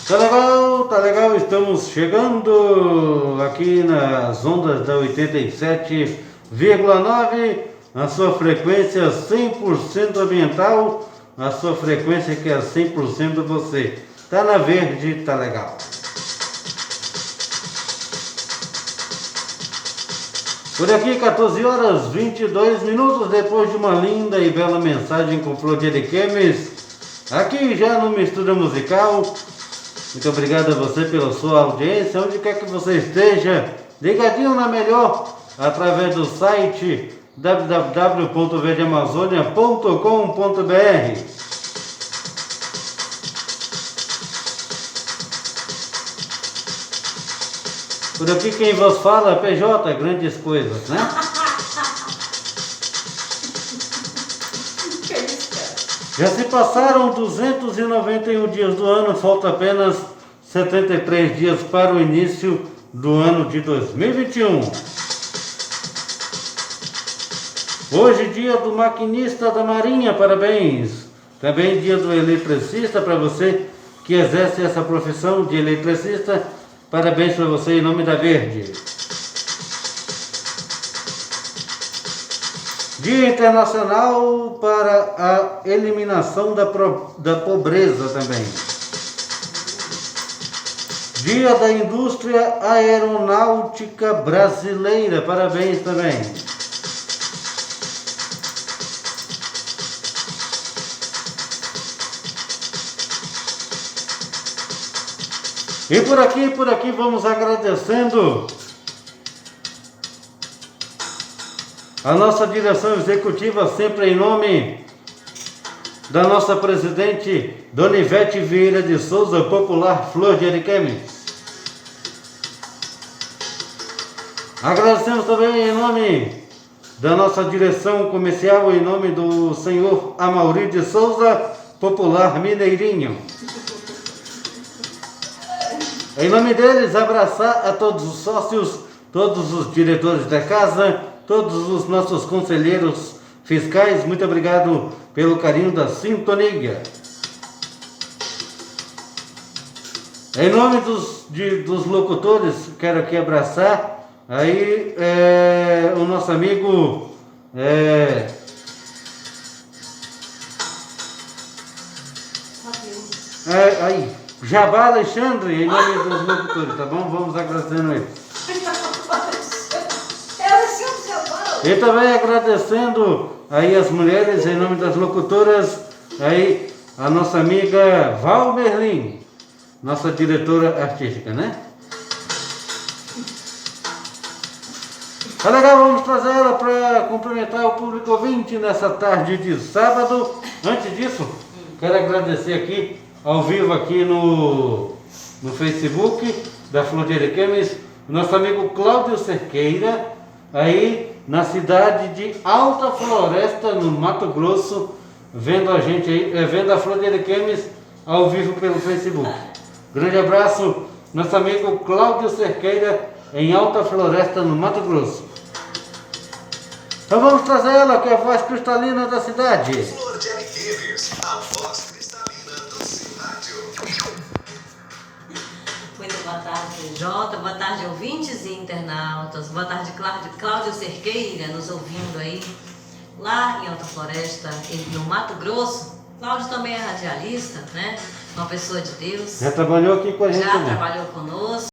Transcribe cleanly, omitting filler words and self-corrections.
Tá legal, estamos chegando aqui nas ondas da 87,9, a sua frequência 100% ambiental, a sua frequência que é 100% você. Tá na verde, tá legal. Por aqui, 14 horas 22 minutos, depois de uma linda e bela mensagem com Flor de Ariquemes, aqui já no Mistura Musical. Muito obrigado a você pela sua audiência, onde quer que você esteja, ligadinho na melhor, através do site www.verdeamazônia.com.br. Por aqui quem vos fala, PJ, grandes coisas, né? Já se passaram 291 dias do ano, falta apenas 73 dias para o início do ano de 2021. Hoje, dia do maquinista da Marinha, parabéns. Também dia do eletricista, para você que exerce essa profissão de eletricista, parabéns para você em nome da Verde. Dia Internacional para a Eliminação da Pobreza também. Dia da Indústria Aeronáutica Brasileira, parabéns também. E por aqui vamos agradecendo a nossa direção executiva, sempre em nome da nossa presidente, Dona Ivete Vieira de Souza, popular Flor de Ariquemes. Agradecemos também em nome da nossa direção comercial, em nome do senhor Amauri de Souza, popular Mineirinho. Em nome deles, abraçar a todos os sócios, todos os diretores da casa, todos os nossos conselheiros fiscais, muito obrigado pelo carinho da sintonia. Em nome dos locutores, quero aqui abraçar aí o nosso amigo Jabá Alexandre, em nome dos locutores, tá bom? Vamos agradecendo eles. E também agradecendo aí as mulheres, em nome das locutoras, aí a nossa amiga Val Merlin, nossa diretora artística, né? Tá legal, vamos trazer ela para cumprimentar o público ouvinte nessa tarde de sábado. Antes disso, quero agradecer aqui, ao vivo aqui no Facebook da Flor de Ariquemes, nosso amigo Cláudio Cerqueira, aí na cidade de Alta Floresta, no Mato Grosso, vendo a gente aí, vendo a Flor de Ariquemes ao vivo pelo Facebook. Grande abraço, nosso amigo Cláudio Cerqueira, em Alta Floresta, no Mato Grosso. Então vamos trazer ela, que é a voz cristalina da cidade. Flor de Ariquemes, a voz cristalina do seu rádio. Muito boa tarde, Jota. Boa tarde, ouvintes e internautas. Boa tarde, Cláudio Cerqueira, nos ouvindo aí, lá em Alta Floresta, no Mato Grosso. Cláudio também é radialista, né? Uma pessoa de Deus. Já trabalhou aqui com a gente, Já né? trabalhou conosco.